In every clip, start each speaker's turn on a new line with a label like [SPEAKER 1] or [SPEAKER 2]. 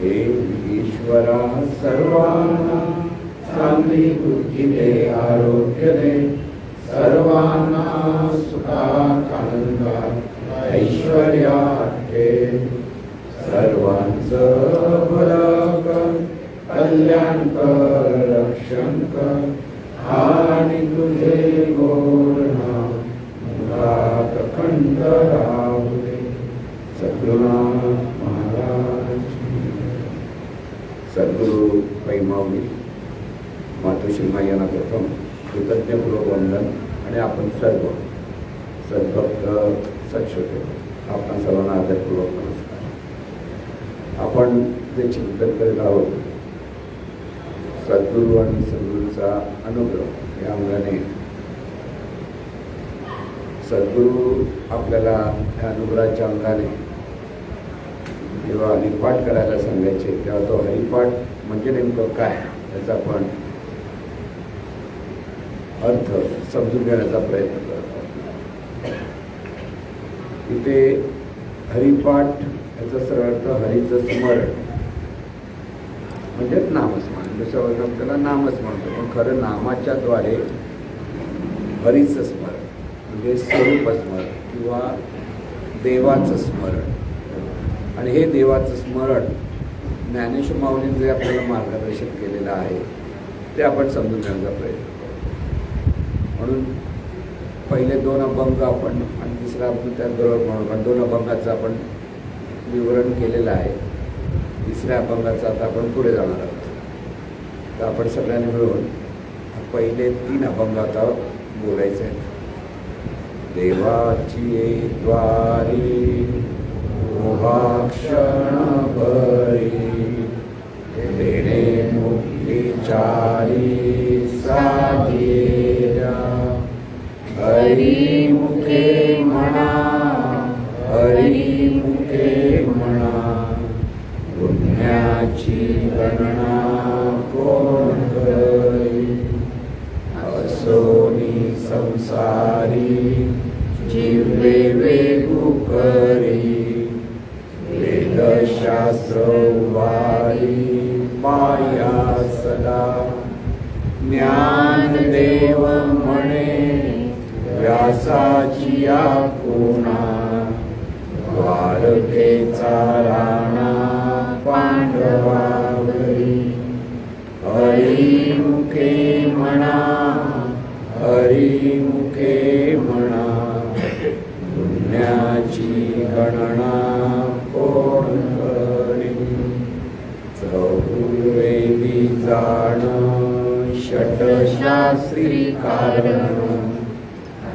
[SPEAKER 1] हे ईश्वरा सर्वांना चांगली बुद्धी दे, आरोग्य दे, सर्वांना सुखात आनंदात ऐश्वर्यात ठेव, सर्वांचं भलं कर, कल्याण कर, रक्षण कर, आणि तुझे गोड नाम मुखात अखंड राहू दे. सद्गुरुनाथ महाराज. सद्गुरु पैमावली मातोश्री मायांना प्रथम कृतज्ञपूर्वक वंदन. आणि आपण सर्व सद्भक्त सत्श्रोते आपण सर्वांना आदरपूर्वक नमस्कार. आपण जे चिंतन करीत आहोत सद्गुरू आणि सद्गुरूचा अनुग्रह या अंगाने सद्गुरू आपल्याला त्या अनुग्रहाच्या अंगाने जेव्हा हरिपाठ करायला सांगायचे तेव्हा तो हरिपाठ म्हणजे नेमकं काय याचा आपण अर्थ समजून घेण्याचा प्रयत्न करतो. इथे हरिपाठ याचा सरळ अर्थ हरीचं स्मरण म्हणजेच नामस्मरण. जसं आपण त्याला नामस्मरण पण खरं नामाच्या द्वारे हरीचं स्मरण म्हणजे स्वरूप स्मरण किंवा देवाचं स्मरण. आणि हे देवाचं स्मरण ज्ञानेश्वर माऊलींनी जे आपल्याला मार्गदर्शन केलेलं आहे ते आपण समजून घेण्याचा प्रयत्न करतो. म्हणून पहिले 2 अभंग आपण आणि तिसरा आपण त्याचबरोबर म्हणून 2 अभंगाचं आपण विवरण केलेलं आहे. तिसऱ्या अभंगाचं आता आपण पुढे जाणार आहोत. तर आपण सगळ्यांनी मिळून पहिले 3 अभंग आता बोलायचे आहेत. देवाची द्वारी मोहाक्षण भरी, देणे मुक्तीचारी साधिया, हरी मुखे म्हणा, हरी मुखे म्हणा, पुण्याची गणना कोण करी, असोनी संसारी जीवे वेगू करी, वेदशास्त्र वारी पाया सदा, ज्ञानदेव म्हणे व्यासाची आपुणा, द्वारकेचा राणा पांडवावरी, हरी मुखे म्हणा, हरी मुखे म्हणा, पुण्याची गणना कोण करी, चतुर्वेदी जाण षटशास्त्री कारण,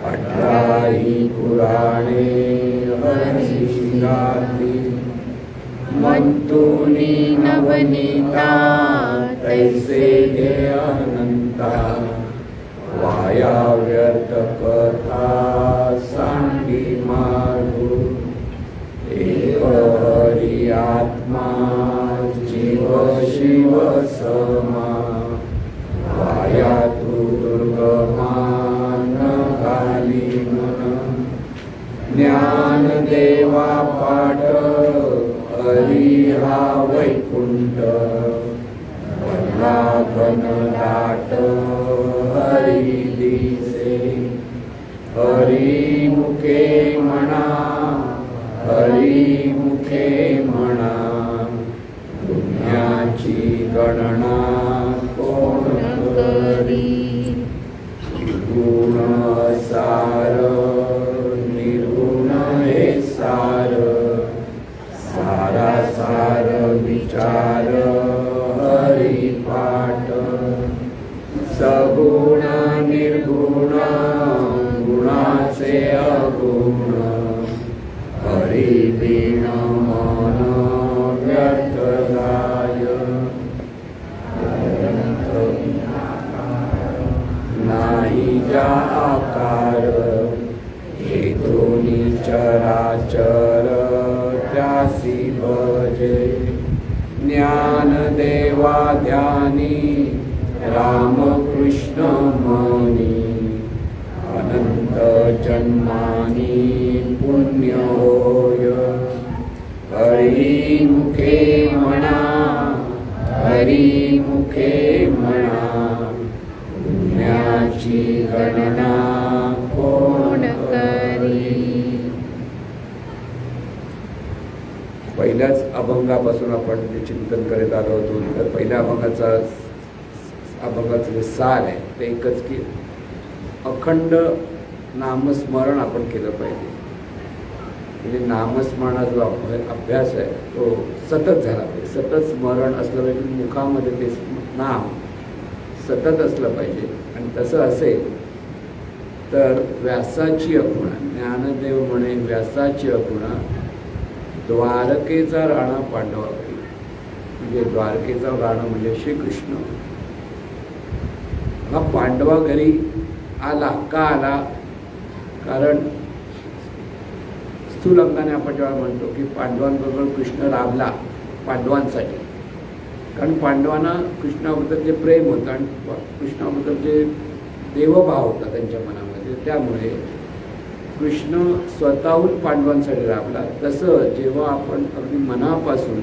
[SPEAKER 1] 18 पुराणे हरिगाती, मंतुनी नवनीता तैसे हे अनंता, वाया व्यर्थ कथा सांडी मारू, एक हरी आत्मा जीव शिव समा, वाया तू दुर्गमान घाली मन, ज्ञान देवा पाठ हरी हा वैकुंठ, वनला घन दाट हरी दिसे, हरी मुखे म्हणा, हरी मुखे म्हणा, पुण्याची गणना कोण करी, गुण सार निर्गुण हे सार, सारा सार विचार हरी पाठ, सगुण निर्गुण गुणाचे अगुण, हरी बिन मन व्यर्थ जाय, नाही जा आकार, हेतुनी चराचर त्यासी भजे, ज्ञान देवा ध्यानी रामकृष्ण मनी, अनंत जन्मानी पुण्य होय, हरी मुखे म्हणा, हरी मुखे म्हणा पुण्याची गणना कोण करी. पहिल्याच अभंगापासून आपण जे चिंतन करत आलो होतो. तर पहिल्या अभंगाचं जे सार आहे ते एकच की अखंड नामस्मरण आपण केलं पाहिजे. म्हणजे नामस्मरणाचा जो अभ्यास आहे तो सतत झाला पाहिजे. सतत स्मरण असलं पाहिजे. मुखामध्ये ते नाम सतत असलं पाहिजे. आणि तसं असेल तर व्यासाची अपुणा, ज्ञानदेव म्हणे व्यासाची अपुणा द्वारकेचा राणा पांडवाघरी. म्हणजे द्वारकेचा राणा म्हणजे श्रीकृष्ण हा पांडवाघरी आला. का आला? कारण स्थूल अंगाने आपण जेव्हा म्हणतो की पांडवांबरोबर कृष्ण राबला पांडवांसाठी. कारण पांडवांना कृष्णाबद्दल जे प्रेम होतं आणि कृष्णाबद्दल जे देवभाव होता त्यांच्या मनामध्ये, त्यामुळे कृष्ण स्वतःहून पांडवांसाठी राबला. तसं जेव्हा आपण अगदी मनापासून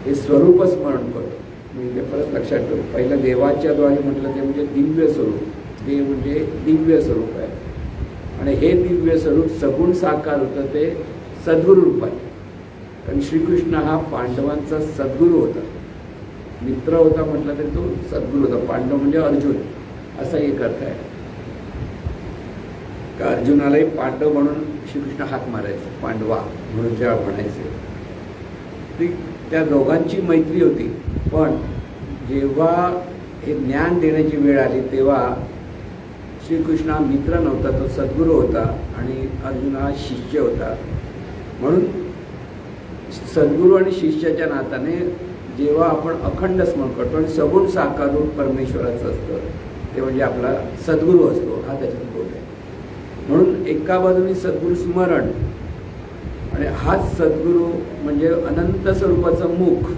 [SPEAKER 1] हे स्वरूपस्मरण करतो, म्हणजे परत लक्षात ठेवू, पहिलं देवाच्या द्वारे म्हटलं ते म्हणजे दिव्य स्वरूप. देव म्हणजे दिव्य स्वरूप आहे आणि हे दिव्य स्वरूप सगुण साकार होतं ते सद्गुरू रूपाने. कारण श्रीकृष्ण हा पांडवांचा सद्गुरू होता. मित्र होता म्हटलं तरी तो सद्गुरू होता. पांडव म्हणजे अर्जुन असा एक अर्थ आहे. का अर्जुनालाही पांडव म्हणून श्रीकृष्ण हाक मारायचे, पांडवा म्हणून जेव्हा म्हणायचे. ती त्या दोघांची मैत्री होती. पण जेव्हा हे ज्ञान देण्याची वेळ आली तेव्हा श्रीकृष्ण हा मित्र नव्हता, तो सद्गुरू होता आणि अर्जुन हा शिष्य होता. म्हणून सद्गुरू आणि शिष्याच्या नात्याने जेव्हा आपण अखंड स्मरण करतो आणि सगुण साकार रूप परमेश्वराचं असतं ते म्हणजे आपला सद्गुरू असतो, हा त्याच्यात बोध आहे. म्हणून एका बाजूने सद्गुरू स्मरण आणि हाच सद्गुरू म्हणजे अनंत स्वरूपाचं मुख.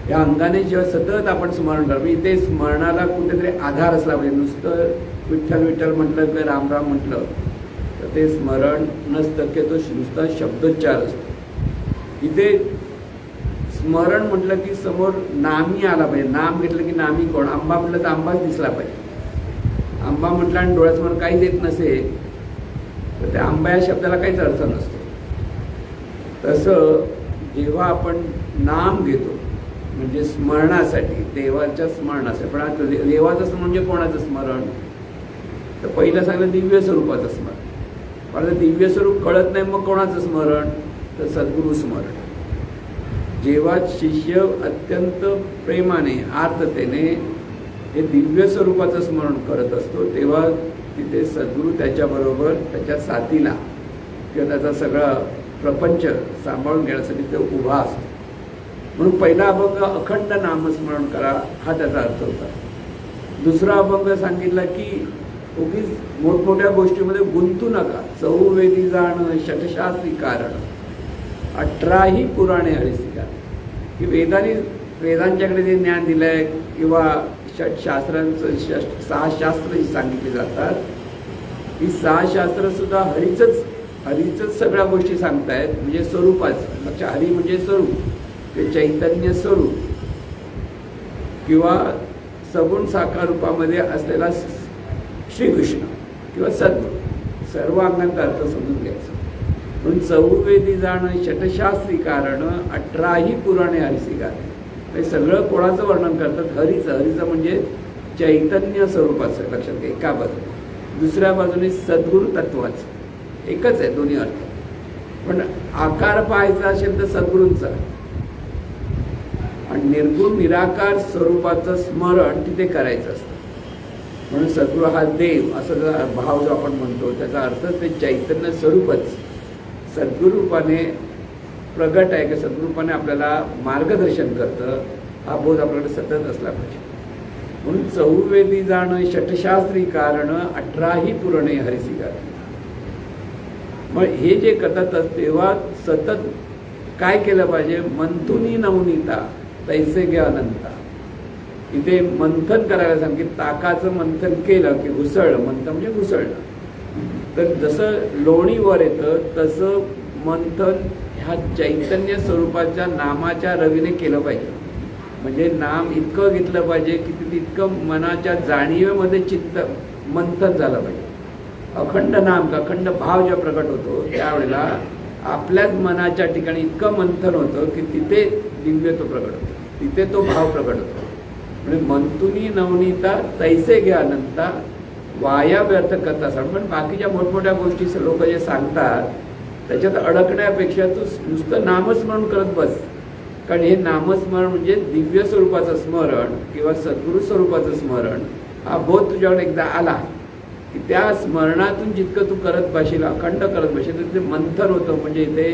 [SPEAKER 1] या अंगाने जेव्हा सतत आपण स्मरण करतो, इथे स्मरणाला कुठेतरी आधार असला पाहिजे. नुसतं विठ्ठल विठ्ठल म्हटलं किंवा राम राम म्हटलं तर ते स्मरण नसतं, की तो नुसता शब्दोच्चार असतो. इथे स्मरण म्हटलं की समोर नामी आला पाहिजे. नाम घेतलं की नामी कोण? आंबा म्हटलं तर आंबाच दिसला पाहिजे. आंबा म्हटलं आणि डोळ्यासमोर काहीच येत नसेल तर त्या आंबा या शब्दाला काहीच अर्थ नसतो. तसं जेव्हा आपण नाम घेतो म्हणजे स्मरणासाठी, देवाच्या स्मरणासाठी. पण आता देवाचं स्मरण म्हणजे कोणाचं स्मरण? तर पहिलं सांगितलं दिव्य स्वरूपाचं स्मरण. पण आता दिव्य स्वरूप कळत नाही मग कोणाचं स्मरण? तर सद्गुरू स्मरण. जेव्हा शिष्य अत्यंत प्रेमाने आर्ततेने हे दिव्य स्वरूपाचं स्मरण करत असतो तेव्हा तिथे सद्गुरू त्याच्याबरोबर त्याच्या साथीला किंवा त्याचा सगळा प्रपंच सांभाळून घेण्यासाठी ते उभा असतो. म्हणून पहिला अभंग अखंड नामस्मरण करा हा त्याचा अर्थ होता. दुसरा अभंग सांगितला की उगीच मोठमोठ्या गोष्टीमध्ये गुंतू नका. चौवेदी जाणं षटशास्त्री कारण 18ही पुराणे हरिसिका. की वेदांच्याकडे जे ज्ञान दिलं आहे किंवा षटशास्त्रांचं 6 शास्त्र सांगितली जातात, ही 6 शास्त्रसुद्धा हरीचंच सगळ्या गोष्टी सांगतायत. म्हणजे स्वरूपाचं लक्ष. हरी म्हणजे स्वरूप, ते चैतन्य स्वरूप किंवा सगुण साकार रूपामध्ये असलेला श्रीकृष्ण किंवा सद्गुरू. सर्व अंगांचा अर्थ समजून घ्यायचा. म्हणून चौवेदी जाणं षटशास्त्री कारण 18ही पुराणे हरिसिका. हे सगळं कोणाचं वर्णन करतात? हरीचं. हरीचं म्हणजे चैतन्य स्वरूपाचं. लक्षात घ्या. एका बाजूने. दुसऱ्या बाजूने सद्गुरू तत्वाचं. एकच आहे दोन्ही अर्थ. पण आकार पाहायचा असेल तर सद्गुरूंचा आणि निर्गुण निराकार स्वरूपाचं स्मरण तिथे करायचं असतं. म्हणून सद्गुरू हा देव असा जो भाव जो आपण म्हणतो त्याचा अर्थ ते चैतन्य स्वरूपच सद्गुरूपाने प्रगट आहे की सद्गुरूपाने आपल्याला मार्गदर्शन करतं. हा बोध आपल्याकडे सतत असला पाहिजे. म्हणून चौवेदी जाणं षटशास्त्री कारण 18ही पुराणे हरिसिका. मग हे जे करतात तेव्हा सतत काय केलं पाहिजे? मंथुनी नवनीता तैसे घ्या अनंता. इथे मंथन करायला सांग की ताकाचं मंथन केलं की घुसळलं. मंथन म्हणजे घुसळलं. तर जसं लोणी वर येतं तसं मंथन ह्या चैतन्य स्वरूपाच्या नामाच्या रवीने केलं पाहिजे. म्हणजे नाम इतकं घेतलं पाहिजे की तितकं मनाच्या जाणीवेमध्ये चित्त मंथन झालं पाहिजे. अखंड नाम, अखंड भाव जेव्हा प्रकट होतो त्यावेळेला आपल्याच मनाच्या ठिकाणी इतकं मंथन होतं की तिथे दिव्यत्व प्रकट होतो, तिथे तो भाव प्रकट होतो. म्हणजे मंतुनी नवनीता तैसे घ्या अनंता वाया व्यर्थ कथा सांग. पण बाकीच्या मोठमोठ्या गोष्टी लोक जे सांगतात त्याच्यात अडकण्यापेक्षा तू नुसतं नामस्मरण करत बस. कारण हे नामस्मरण म्हणजे दिव्य स्वरूपाचं स्मरण किंवा सद्गुरु स्वरूपाचं स्मरण. हा बोध तुझ्याकडे एकदा आला की त्या स्मरणातून जितकं तू करत बसशील, अखंड करत बसशील, तर ते मंथन होतं. म्हणजे इथे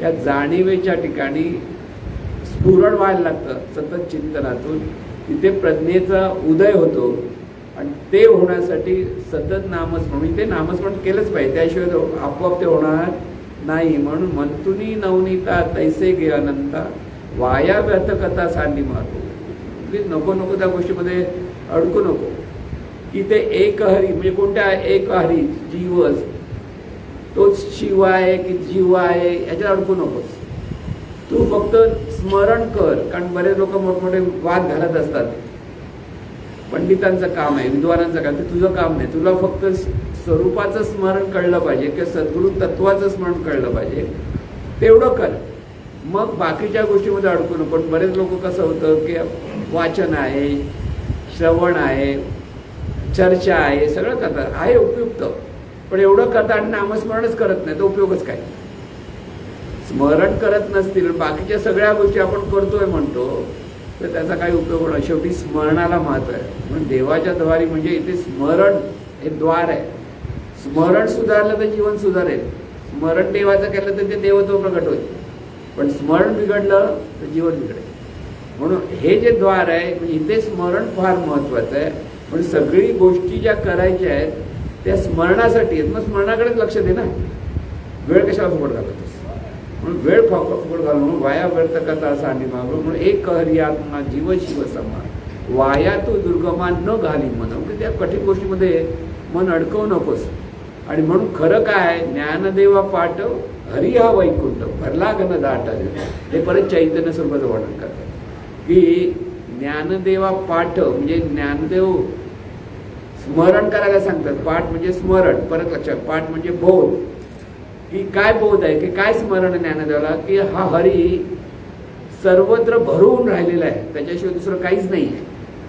[SPEAKER 1] या जाणीवेच्या ठिकाणी स्फुरण व्हायला लागतं सतत चिंतनातून. तिथे प्रज्ञेचा उदय होतो आणि ते होण्यासाठी सतत नामस्मरण, ते नामस्मरण केलंच पाहिजे, त्याशिवाय आपोआप ते होणार नाही. म्हणून मंतुनी नवनीता तैसे घे अनंता वाया व्यर्थ कथा सांडी मारू. नको नको त्या गोष्टीमध्ये अडकू नको की ते एक हरी म्हणजे कोणत्या एक हरी जीवच तोच शिव आहे की जीव आहे याच्यात अडकू नकोस. तू फक्त स्मरण कर. कारण बरेच लोक मोठमोठे वाद घालत असतात. पंडितांचं काम आहे, विद्वानांचं काम, ते तुझं काम नाही. तुला फक्त स्वरूपाचं स्मरण कळलं पाहिजे किंवा सद्गुरु तत्वाचं स्मरण कळलं पाहिजे, तेवढं कर. मग बाकीच्या गोष्टीमध्ये अडकू नको. पण बरेच लोक कसं होतं की वाचन आहे, श्रवण आहे, चर्चा आहे, सगळं करतात, आहे उपयुक्त, पण एवढं करतात आणि नामस्मरणच करत नाही, तर उपयोगच काय. स्मरण करत नसतील बाकीच्या सगळ्या गोष्टी आपण करतोय म्हणतो तर त्याचा काही उपयोग होणार. शेवटी स्मरणाला महत्त्व आहे. म्हणून देवाच्या द्वारी म्हणजे इथे स्मरण हे द्वार आहे. स्मरण सुधारलं तर जीवन सुधारेल. स्मरण देवाचं केलं तर ते देवत्व प्रकट होईल. पण स्मरण बिघडलं तर जीवन बिघडेल. म्हणून हे जे द्वार आहे म्हणजे इथे स्मरण फार महत्त्वाचं आहे. पण सगळी गोष्टी ज्या करायच्या आहेत त्या स्मरणासाठी आहेत. मग स्मरणाकडेच लक्ष दे ना. वेळ कशाला फुकट घालतोस. म्हणून वेळ फुकट घालून म्हणून वाया व्यर्थ कथा सांडी मागू. म्हणून एक हरी आत्मा जीव शिव समा वाया तो दुर्गमान न घाली मन. म्हणजे त्या कठीण गोष्टीमध्ये मन अडकवू नकोस. आणि म्हणून खरं काय, ज्ञानदेवा पाठ हरी हा वैकुंठ भरला घन दाट. हे परत चैतन्य स्वरूपाचं वर्णन करतात की ज्ञानदेवा पाठ म्हणजे ज्ञानदेव स्मरण करायला सांगतात. पाठ म्हणजे स्मरण, परत लक्षात, पाठ म्हणजे बोध. की काय बोध आहे, की काय स्मरण ज्ञानदेवाला, की हा हरी सर्वत्र भरून राहिलेला आहे, त्याच्याशिवाय दुसरं काहीच नाही.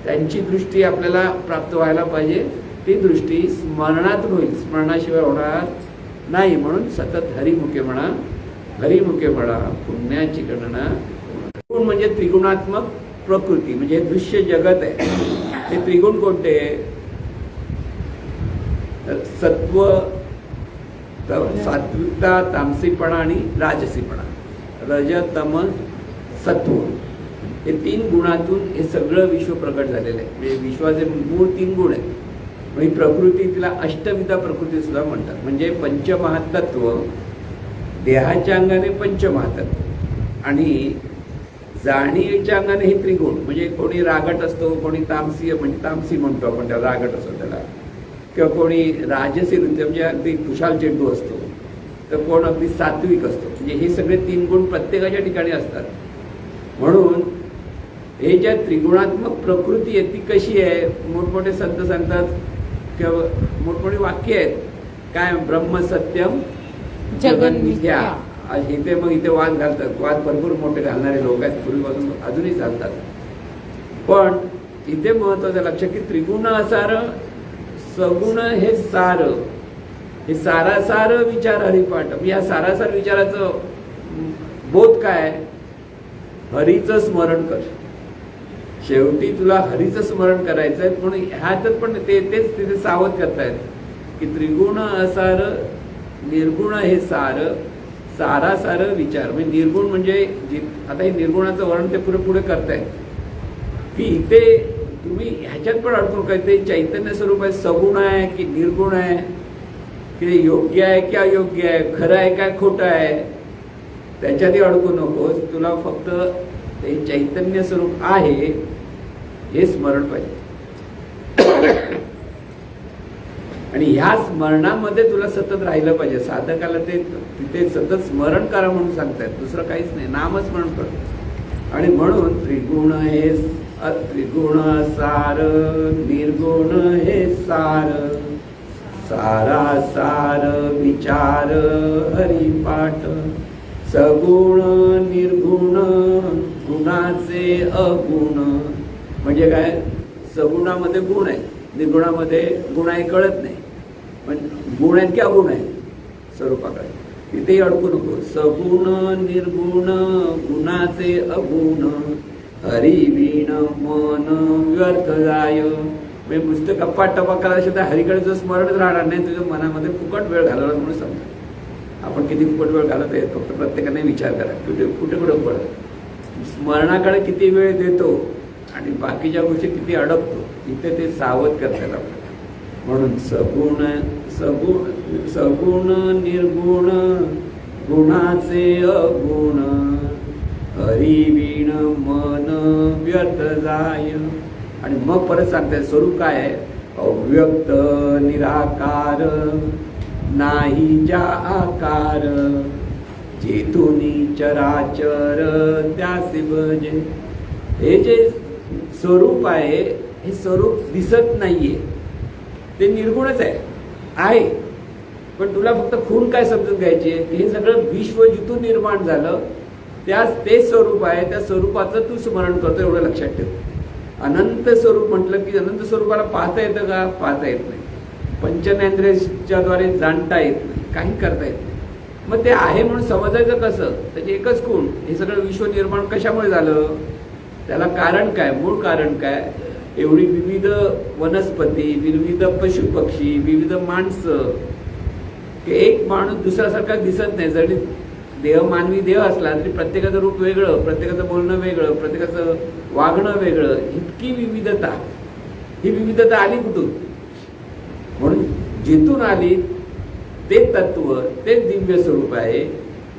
[SPEAKER 1] त्यांची दृष्टी आपल्याला प्राप्त व्हायला पाहिजे. ती दृष्टी स्मरणातून होईल, स्मरणाशिवाय होणार नाही. म्हणून सतत हरिमुखे म्हणा, हरिमुखे म्हणा, पुण्याची गणना. त्रिगुण म्हणजे त्रिगुणात्मक प्रकृती, म्हणजे हे दृश्य जगत आहे. हे त्रिगुण कोणते, सत्व, सात्विकता, तामसीपणा आणि राजसीपणा. रज तम सत्व हे तीन गुणातून हे सगळं विश्व प्रकट झालेलं आहे. म्हणजे विश्वाचे मूळ तीन गुण आहेत. ही प्रकृती, तिला अष्टविधा प्रकृती सुद्धा म्हणतात. म्हणजे पंचमहातत्व, देहाच्या अंगाने पंचमहातत्व आणि जाणीवेच्या अंगाने हे त्रिगुण. म्हणजे कोणी रागट असतो, कोणी तामसी म्हणजे तामसी म्हणतो आपण त्याला, रागट असतो त्याला, किंवा कोणी राजसी म्हणजे अगदी खुशाल चेंडू असतो, तर कोण अगदी सात्विक असतो. म्हणजे हे सगळे तीन गुण प्रत्येकाच्या ठिकाणी असतात. म्हणून हे ज्या त्रिगुणात्मक प्रकृती आहे ती कशी आहे, मोठमोठे संत सांगतात किंवा मोठमोठे वाक्य आहेत. काय, ब्रह्म सत्यम जगन मिथ्या. इथे मग इथे वाद घालतात. वाद भरपूर मोठे घालणारे लोक आहेत, पूर्वीपासून अजूनही चालतात. पण इथे महत्वाचं लक्ष की त्रिगुण असार सगुण हे सार, हे सारासार विचार हरिपाठ. या सारासार विचाराचं बोध काय, हरीचं स्मरण कर. शेवटी तुला हरीचं स्मरण करायचं आहे. म्हणून ह्यातच पण तेच तिथे सावध करतायत की त्रिगुण असार निर्गुण हे सार, सारासार विचार. म्हणजे निर्गुण म्हणजे आता हे निर्गुणाचं वर्णन ते पुढे करतायत की इथे तुम्ही ह्याच्यात पण अडकून काय, ते चैतन्य स्वरूप आहे, सगुण आहे की निर्गुण आहे, की योग्य आहे की अयोग्य आहे, खरं आहे काय खोटं आहे, त्याच्यातही अडकू नकोस. तुला फक्त ते चैतन्य स्वरूप आहे हे स्मरण पाहिजे. आणि ह्या स्मरणामध्ये तुला सतत राहिलं पाहिजे. साधकाला ते तिथे सतत स्मरण करा म्हणून सांगतायत, दुसरं काहीच नाही. नामस्मरण कर. आणि म्हणून त्रिगुण हे त्रिगुण सार, निर्गुण हे सार, सारा सार विचार हरिपाठ, सगुण निर्गुण गुणाचे अगुण. म्हणजे काय, सगुणामध्ये गुण आहे, निर्गुणामध्ये गुण आहे कळत नाही, पण गुण आहेत की अगुण आहे स्वरूपाकडे, तिथे अडकू नको. सगुण निर्गुण गुणाचे अगुण, हरिवीण मन व्यर्थ जाय. म्हणजे नुसतं गप्पा टप्पा करायचं तर हरिकडेचं स्मरणच राहणार नाही, तुझ्या मनामध्ये फुकट वेळ घालवला म्हणून समजा. आपण किती फुकट वेळ घालत आहे फक्त प्रत्येकाने विचार करा, कुठे कुठे कुठे पडत, स्मरणाकडे किती वेळ देतो आणि बाकीच्या गोष्टी किती अडकतो, इथे ते सावध करतात आपल्याला. म्हणून सगुण सगुण सगुण निर्गुण गुणाचे अगुण, हरिवीण मन व्यर्थ जाय. आणि मग परत सांगतात स्वरूप काय आहे, अव्यक्त निराकार नाही ज्या आकार, जेथुनी चराचर त्यासी भजे. हे जे स्वरूप आहे हे स्वरूप दिसत नाहीये, ते निर्गुणच आहे, पण तुला फक्त खून काय समजून घ्यायची, हे सगळं विश्व जिथून निर्माण झालं ते स्वरूप आहे, त्या स्वरूपाचं तू स्मरण करतो एवढं लक्षात ठेव. अनंत स्वरूप म्हटलं की अनंत स्वरूपाला पाहता येतं का, पाहता येत नाही, पंचज्ञानेंद्रियाच्या द्वारे जाणता येत नाही, काही करता येत नाही. मग ते आहे म्हणून समजायचं कसं, त्याचे एकच गुण. हे सगळं विश्व निर्माण कशामुळे झालं, त्याला कारण काय, मूळ कारण काय, एवढी विविध वनस्पती, विविध पशु पक्षी, विविध माणसं, की एक माणूस दुसऱ्यासारखा दिसत नाही. जरी देह मानवी देह असला तरी प्रत्येकाचं रूप वेगळं, प्रत्येकाचं बोलणं वेगळं, प्रत्येकाचं वागणं वेगळं, इतकी विविधता. ही विविधता आली कुठून, म्हणून जिथून आली ते तत्व, ते दिव्य स्वरूप आहे,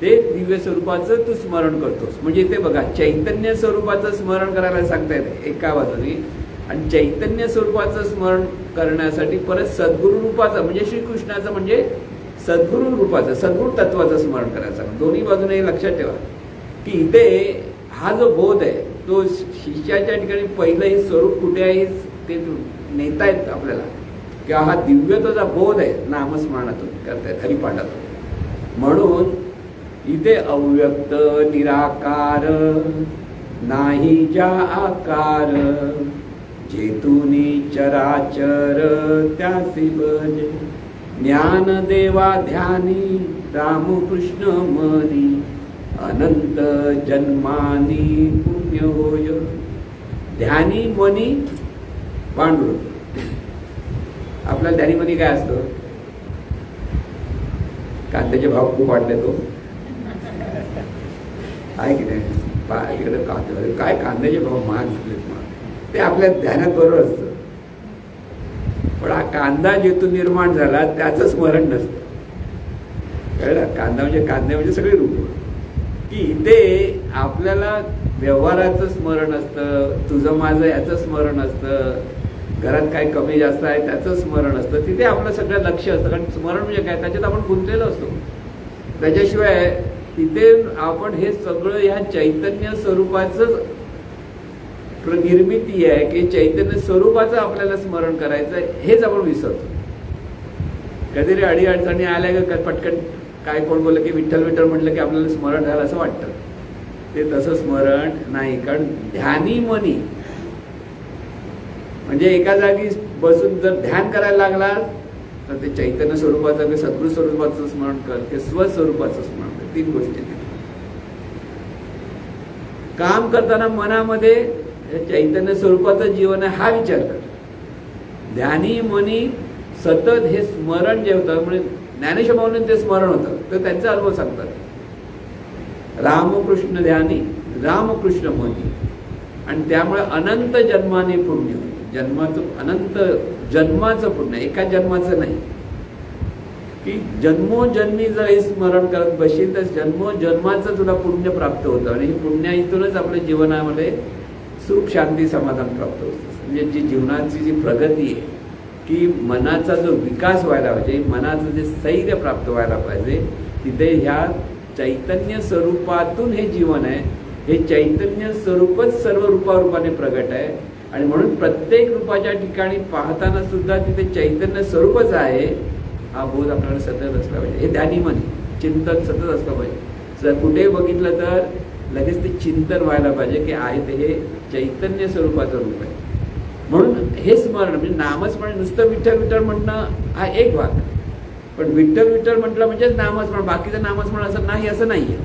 [SPEAKER 1] ते दिव्य स्वरूपाचं तू स्मरण करतोस. म्हणजे इथे बघा, चैतन्य स्वरूपाचं स्मरण करायला सांगतायत एका बाजूने, आणि चैतन्य स्वरूपाचं स्मरण करण्यासाठी परत सद्गुरु रूपाचं म्हणजे श्रीकृष्णाचं म्हणजे सद्गुरु रूपाचं सद्गुरु तत्वाचं स्मरण करायचं. दोन्ही बाजूने हे लक्षात ठेवा की इथे हा जो बोध आहे तो शिष्याच्या ठिकाणी पहिलं हे स्वरूप कुठे आहे ते नेतायत आपल्याला, किंवा हा दिव्यत्वाचा बोध आहे नामस्मरणातून करतायत, हरिपाठातून. म्हणून इथे अव्यक्त निराकार नाही ज्या आकार, जेतुनी चराचर त्यासी भजे. ज्ञान देवा ध्यानी रामकृष्ण मनी, अनंत जन्मानी पुण्य होय. ध्यानी मनी पांडुरंग. आपल्या ध्यानी मनी काय असतं, कांद्याचे भाव खूप वाढले तो आहे की नाही, इकडे कांदे काय कांद्याचे भाव महाग झालेत, ते आपल्या ध्यानात बरोबर असतं. पण हा कांदा जेथून निर्माण झाला त्याचं स्मरण नसतं, कळलं. कांदा म्हणजे कांदे म्हणजे सगळे रूप, की इथे आपल्याला व्यवहाराचं स्मरण असतं, तुझं माझं याचं स्मरण असतं, घरात काय कमी जास्त आहे त्याचं स्मरण असतं, तिथे आपलं सगळं लक्ष असतं. कारण स्मरण म्हणजे काय, त्याच्यात आपण गुंतलेलो असतो. त्याच्याशिवाय तिथे आपण हे सगळं ह्या चैतन्य स्वरूपाचं निर्मिती आहे, की चैतन्य स्वरूपाचं आपल्याला स्मरण करायचं आहे, हेच आपण विसरतो. कधीतरी अडीअडचणी आल्या का पटकन काय कोण बोललं की विठ्ठल विठ्ठल म्हटलं की आपल्याला स्मरण झालं असं वाटतं. ते तसं स्मरण नाही, कारण ध्यानी मनी म्हणजे एका जागी बसून जर ध्यान करायला लागला तर ते चैतन्य स्वरूपाचं की सद्गुरु स्वरूपाचं स्मरण कर, की स्वस्वरूपाचं स्मरण कर. तीन गोष्टी. काम करताना मनामध्ये चैतन्य स्वरूपाचं जीवन आहे हा विचार कर. ध्यानी मनी सतत हे स्मरण जे होतं, म्हणजे ज्ञानेश्वर माऊलींचं ते स्मरण होतं, तर त्यांचा अनुभव सांगतात. रामकृष्ण ध्यानी रामकृष्ण मनी, आणि त्यामुळे अनंत जन्माने पुण्य. जन्माचं अनंत जन्माचं पुण्य, एका जन्माचं नाही, की जन्मोजन्मी जर हे स्मरण करत बसशील तर जन्मोजन्माचं तुला पुण्य प्राप्त होतं. आणि हे पुण्य इथूनच आपल्या जीवनामध्ये सुख शांती समाधान प्राप्त होतं. म्हणजे जी जीवनाची जी प्रगती आहे, की मनाचा जो विकास व्हायला पाहिजे, मनाचं जे स्थैर्य प्राप्त व्हायला पाहिजे, तिथे ह्या चैतन्य स्वरूपातून हे जीवन आहे हे चैतन्य स्वरूपच सर्व रूपारूपाने प्रगट आहे आणि म्हणून प्रत्येक रूपाच्या ठिकाणी पाहताना सुद्धा तिथे चैतन्य स्वरूपच आहे हा बोध आपल्याला सतत असला पाहिजे. हे ध्यानीमन चिंतन सतत असलं पाहिजे. जर कुठे बघितलं तर लगेच ते चिंतन व्हायला पाहिजे की आहे ते हे चैतन्य स्वरूपाचं रूप आहे. म्हणून हे स्मरण म्हणजे नामस्मरण नुसतं विठ्ठल विठ्ठल म्हणणं हा एक भाग, पण विठ्ठल विठ्ठल म्हटलं म्हणजे नामस्मरण, बाकीचं नामस्मरण असं नाही असं नाहीये.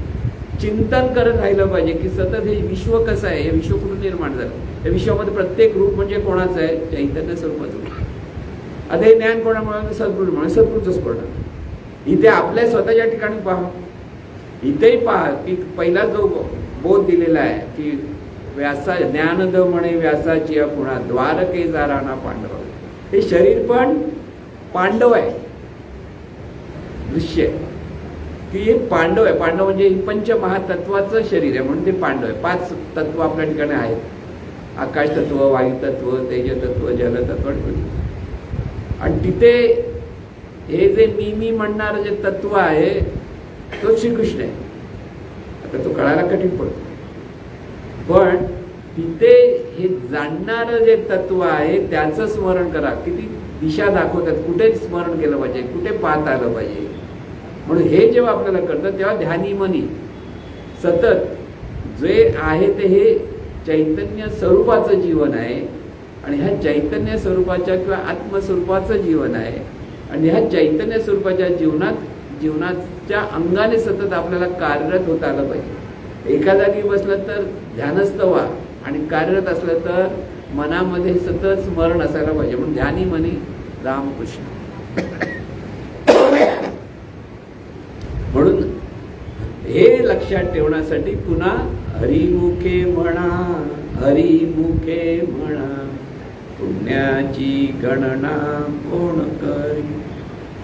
[SPEAKER 1] चिंतन करत राहिलं पाहिजे की सतत हे विश्व कसं आहे, हे विश्व कुठून निर्माण झालं, या विश्वामध्ये प्रत्येक रूप म्हणजे कोणाचं आहे, चैतन्य स्वरूपाचं रूप. आता हे ज्ञान कोणामुळे, सद्गुरू म्हणून सद्गुरूचंच पडणार. इथे आपल्या स्वतःच्या ठिकाणी पहा, इथेही पहा की पहिला जो बोध दिलेला आहे की व्यासा ज्ञानद म्हणे व्यासाची पुन्हा द्वारके जाराना पांडव, हे शरीर पण पांडव आहे, दृश्य आहे की हे पांडव आहे. पांडव म्हणजे पंचमहातत्वाचं शरीर आहे म्हणून ते पांडव आहे. 5 तत्व आपल्या ठिकाणी आहेत, आकाश तत्व, वायू तत्व, तेज तत्व, जल तत्व. आणि तिथे हे जे मी म्हणणारं जे तत्व आहे तो श्रीकृष्ण आहे. आता तो कळायला कठीण पडतो, पण तिथे हे जाणणारं जे तत्व आहे त्याचं स्मरण करा. किती दिशा दाखवतात, कुठे स्मरण केलं पाहिजे, कुठे पाहत आलं पाहिजे. म्हणून हे जेव्हा आपल्याला कळतं तेव्हा ध्यानी मनी सतत जे आहे ते हे चैतन्य स्वरूपाचं जीवन आहे आणि ह्या चैतन्य स्वरूपाच्या किंवा आत्मस्वरूपाचं जीवन आहे. आणि ह्या चैतन्य स्वरूपाच्या जीवनाच्या अंगाने सतत आपल्याला कार्यरत होता आलं पाहिजे. एका जागी बसलं तर ध्यानस्थ व्हा आणि कार्यरत असलं तर मनामध्ये सतत स्मरण असायला पाहिजे. म्हणून ध्यानी मनी रामकृष्ण. म्हणून हे लक्षात ठेवण्यासाठी पुन्हा हरिमुखे म्हणा, हरिमुखे म्हणा, पुण्याची गणना कोण करी.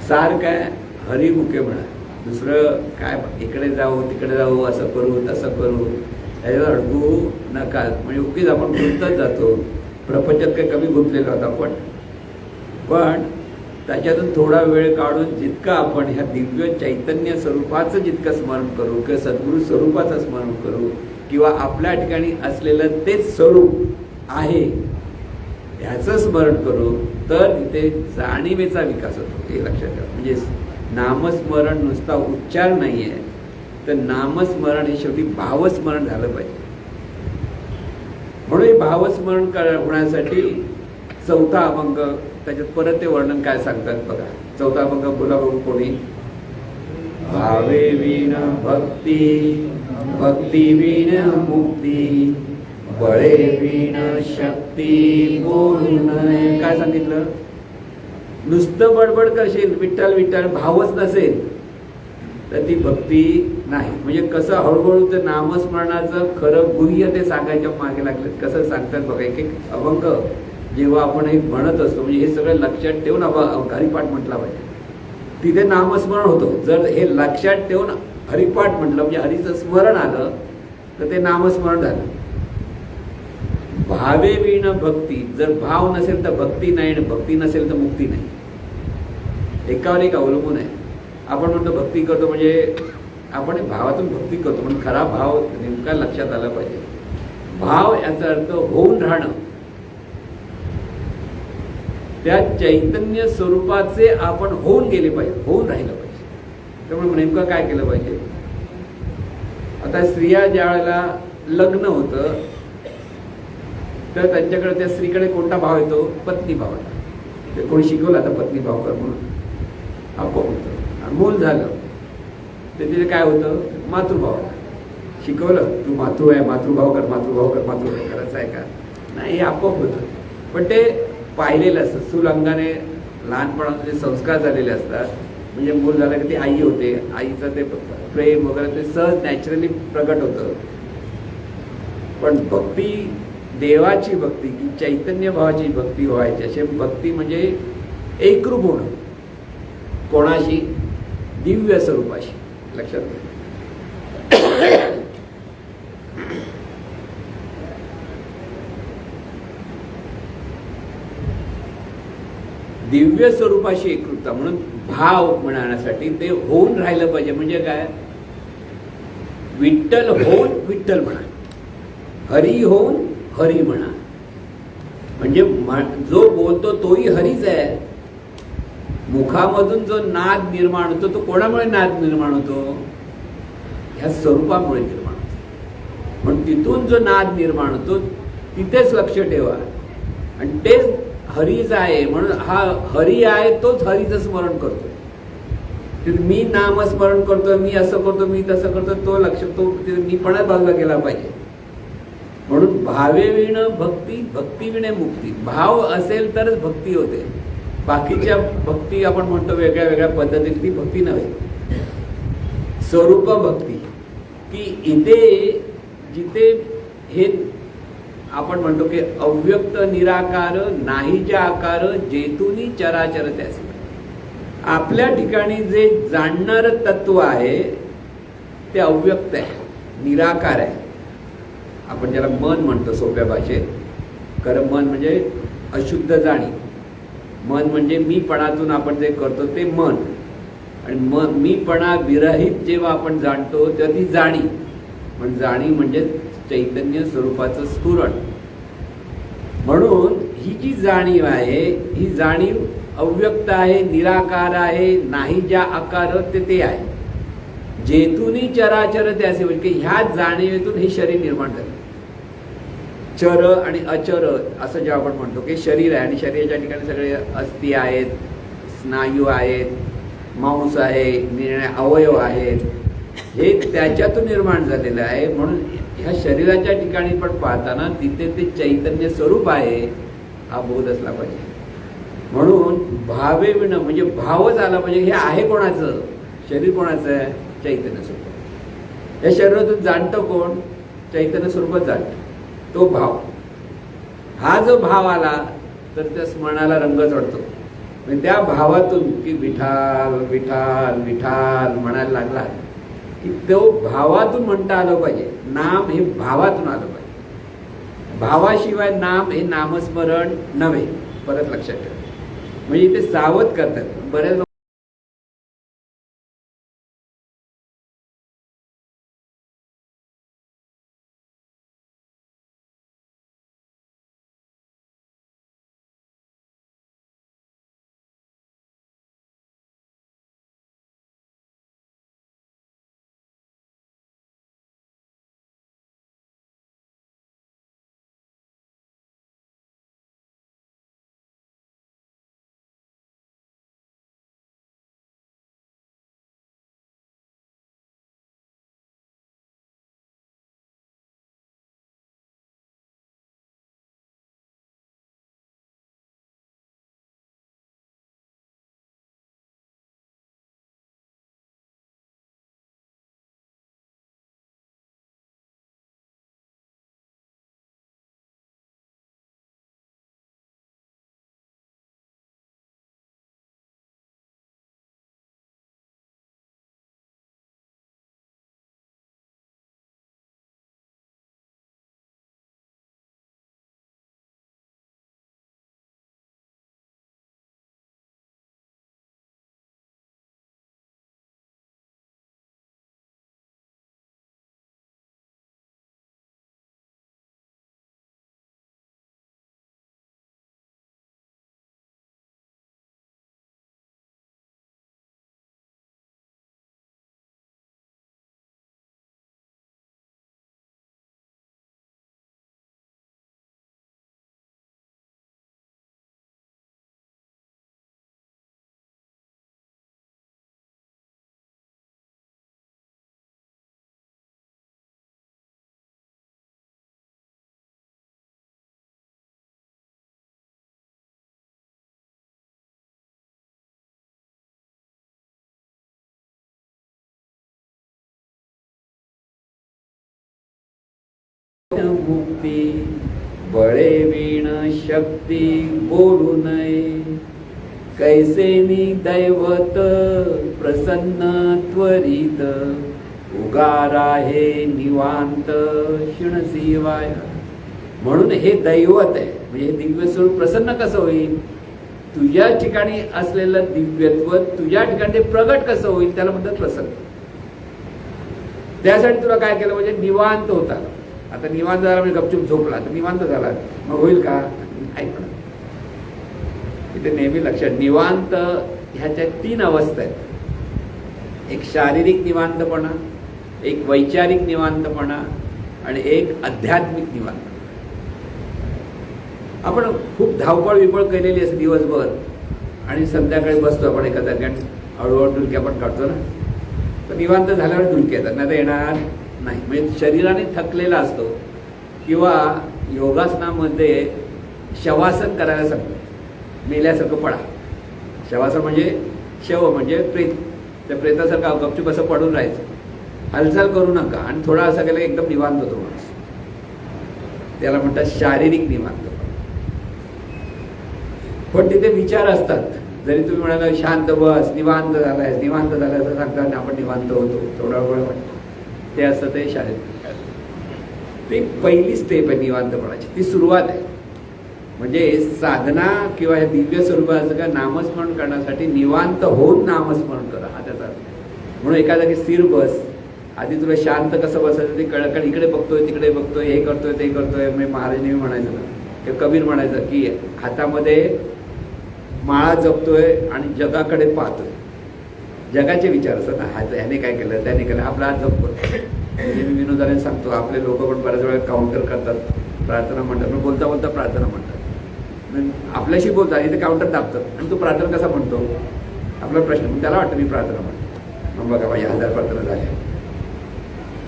[SPEAKER 1] सारखं आहे हरिमुखे म्हणा, दुसरं काय इकडे जाऊ तिकडे जाऊ, असं करू तसं करू त्याच्यावर अडकू नका. म्हणजे उगीच आपण गुंतत जातो. प्रपंचात काही कमी गुंतलेलो आहोत आपण, पण त्याच्यातून थोडा वेळ काढून जितकं आपण ह्या दिव्य चैतन्य स्वरूपाचं जितकं स्मरण करू किंवा सद्गुरू स्वरूपाचं स्मरण करू किंवा आपल्या ठिकाणी असलेलं तेच स्वरूप आहे ह्याचं स्मरण करू तर तिथे जाणीवेचा विकास होतो. हे लक्षात ठेवा. म्हणजे नामस्मरण नुसता उच्चार नाही आहे, तर नामस्मरण हे शेवटी भावस्मरण झालं पाहिजे. म्हणून हे भावस्मरण होण्यासाठी 4था अभंग, त्याच्यात परत ते वर्णन काय सांगतात बघा. 4था अभंग बोला बघू कोणी. भावे विण भक्ती, भक्ती विण मुक्ती, बळे विण शक्ती बोलून. काय सांगितलं? नुसतं बडबड करशील विठ्ठल विठ्ठल, भावच नसेल तर ती भक्ती नाही. म्हणजे कसं हळूहळू ते नामस्मरणाचं खरं गुह्य ते सांगायच्या मागे लागले. कसं सांगतात बघा. एक अभंग जेव्हा आपण हे म्हणत असतो, म्हणजे हे सगळं लक्षात ठेवून हरिपाठ म्हटला पाहिजे, तिथे नामस्मरण होतं. जर हे लक्षात ठेवून हरिपाठ म्हटलं म्हणजे हरीचं स्मरण आलं तर ते नामस्मरण झालं. भावे विण भक्ती, जर भाव नसेल तर भक्ती नाही, भक्ती नसेल तर मुक्ती नाही. एकावर एक अवलंबून आहे. आपण म्हणतो भक्ती करतो म्हणजे आपण भावातून भक्ती करतो, पण खरा भाव नेमका लक्षात आला पाहिजे. भाव याचा अर्थ होऊन राहणं, त्या चैतन्य स्वरूपाचे आपण होऊन गेले पाहिजे, होऊन राहिलं पाहिजे. त्यामुळे नेमकं काय केलं पाहिजे. आता स्त्रिया ज्या वेळेला लग्न होतं तर त्यांच्याकडे त्या स्त्रीकडे कोणता भाव येतो? पत्नी भाव. ते कोणी शिकवलं आता पत्नी भाव कर म्हणून, आपोआप होतं. मूल झालं ते तिथे काय होतं? मातृभाव. शिकवलं तू मातृ आहे, मातृभाव कर, मातृभाव कर, मातृभाव करायचं आहे का? नाही, हे आपोआप होतं. पण ते पाहिलेलं असतं. सुलंगाने लहानपणामध्ये संस्कार झालेले असतात. म्हणजे मूल झालं की ती आई होते, आईचं ते प्रेम वगैरे ते सहज नॅचरली प्रगट होतं. पण भक्ती, देवाची भक्ती की चैतन्य भावाची भक्ती व्हायची, अशी भक्ती म्हणजे एकरूप होणं कोणाशी? दिव्य स्वरूपाशी. लक्षात घ्या. दिव्य स्वरूपाशी एकरूपता. म्हणून भाव म्हणण्यासाठी ते होऊन राहिलं पाहिजे. म्हणजे काय? विठ्ठल होऊन विठ्ठल म्हणा. हरी होऊन हरी म्हणा, म्हणजे जो बोलतो तोही हरीच आहे. मुखामधून जो नाद निर्माण होतो तो कोणामुळे नाद निर्माण होतो? ह्या स्वरूपामुळे निर्माण होतो. पण तिथून जो नाद निर्माण होतो तिथेच लक्ष ठेवा, आणि तेच हरीच आहे. म्हणून हा हरी आहे तोच हरीचं स्मरण करतो. मी नामस्मरण करतो, मी असं करतो, मी तसं करतो, तो लक्ष तो मी पण बाजूला केला पाहिजे. म्हणून भावे विण भक्ती, भक्ती विणे मुक्ती. भाव असेल तरच भक्ती होते. बाकीच्या भक्ती आपण म्हणतो वेगळ्या वेगळ्या पद्धतीने, ती भक्ती नव्हे. स्वरूप भक्ती की इथे जिथे हे आपण म्हणतो की अव्यक्त निराकार नाहीच्या आकार जेतुनी चराचर त्याचे. आपल्या ठिकाणी जे जाणणार तत्व आहे ते अव्यक्त आहे, निराकार आहे. आपण ज्याला मन म्हणतो सोप्या भाषेत. खरं मन म्हणजे अशुद्ध जाणीव. मन म्हणजे मीपणातून आपण जे करतो ते मन. आणि मीपणा विरहित जेव्हा आपण जाणतो तेव्हा ती जाणीव. पण जाणीव म्हणजे चैतन्य स्वरूपाचं स्फुरण. म्हणून ही जी जाणीव आहे ही जाणीव अव्यक्त आहे, निराकार आहे, नाही ज्या आकार ते आहे. जेतुनी चराचर ते असे, म्हणजे ह्या जाणीवेतून हे शरीर निर्माण झालं. चर आणि अचर असं जेव्हा आपण म्हणतो की शरीर आहे, आणि शरीराच्या ठिकाणी सगळे अस्थी आहेत, स्नायू आहेत, मांस आहे, निर्णय अवयव आहेत, हे त्याच्यातून निर्माण झालेलं आहे. म्हणून ह्या शरीराच्या ठिकाणी पण पाहताना तिथे ते चैतन्य स्वरूप आहे हा बोध असला पाहिजे. म्हणून भावे विण म्हणजे भावच आला पाहिजे. हे आहे कोणाचं? शरीर कोणाचं आहे? चैतन्य स्वरूप. या शरीरातून जाणतो कोण? चैतन्य स्वरूपच जाणतो. तो भाव, हा जो भाव आला तर त्या स्मरणाला रंग चढतो. म्हणजे त्या भावातून की विठाल विठाल विठाल म्हणायला लागला की तो भावातून म्हणता आलं पाहिजे. नाम हे भावातून आलं पाहिजे. भावाशिवाय नाम हे नामस्मरण नव्हे. परत लक्षात ठेवा. म्हणजे इथे सावध करतात बऱ्याच लोक. मुक्ती बळे वीण शक्ती बोलू नये. कैसे नि दैवत प्रसन्न त्वरित उगारा हे निवांत शिणसिवाय. म्हणून हे दैवत आहे. म्हणजे हे दिव्य स्वरूप प्रसन्न कसं होईल? तुझ्या ठिकाणी असलेलं दिव्यत्व तुझ्या ठिकाणी ते प्रगट कसं होईल? त्याला म्हणतात प्रसन्न. त्यासाठी तुला काय केलं म्हणजे निवांत होता. आता निवांत झाला म्हणजे गपचूप झोपला तर निवांत झाला, मग होईल का? नाही. पण इथे नेहमी लक्षात, निवांत ह्याच्या 3 अवस्था आहेत. एक शारीरिक निवांतपणा, एक वैचारिक निवांतपणा आणि एक आध्यात्मिक निवांतपणा. आपण खूप धावपळ विपळ केलेली असते दिवसभर आणि संध्याकाळी बसतो आपण एका ठिकाणी, हळूहळू डुलक्या पण काढतो ना, तर निवांत झाल्यावर डुलक्या येतात, नाही तर येणार नाही. म्हणजे शरीराने थकलेला असतो. किंवा योगासनामध्ये शवासन करायला सांगतात, मेल्यासारखं पडा. शवासन म्हणजे शव म्हणजे प्रेत, त्या प्रेतासारखं गपचूप असं पडून राहायचं, हालचाल करू नका. आणि थोडा असा केला एकदम निवांत होतो माणूस, त्याला म्हणतात शारीरिक निवांत. पण तिथे विचार असतात. जरी तुम्ही म्हणाला शांत बस, निवांत झालाय, निवांत झालाय असं सांगता आपण निवांत होतो थोडा वेळ, ते असतं ते शारीरिक. ती पहिली स्टेप आहे निवांतपणाची, ती सुरुवात आहे. म्हणजे साधना किंवा हे दिव्य स्वरूपाचं का नामस्मरण करण्यासाठी निवांत होऊन नामस्मरण करा, हा त्याचा अर्थ. म्हणून एका जागी स्थिर बस. आधी तुला शांत कसं बसायचं ते कळ, कारण इकडे बघतोय तिकडे बघतोय, हे करतोय ते करतोय. म्हणजे महाराज नेहमी म्हणायचं ना, किंवा कबीर म्हणायचं की हातामध्ये माळा जपतोय आणि जगाकडे पाहतोय. जगाचे विचार असतात ना, ह्याने काय केलं त्याने केलं, आपला हात जपतोय. म्हणजे मी विनोदाने सांगतो, आपले लोक पण बऱ्याच वेळा काउंटर करतात, प्रार्थना म्हणतात, मग बोलता बोलता प्रार्थना म्हणतात, आपल्याशी बोलतात, इथे काउंटर दाबतात आणि तो प्रार्थना कसा म्हणतो, आपला प्रश्न. मग त्याला वाटतं मी प्रार्थना म्हणतो. मग बघा बाई 1000 प्रार्थना झाल्या.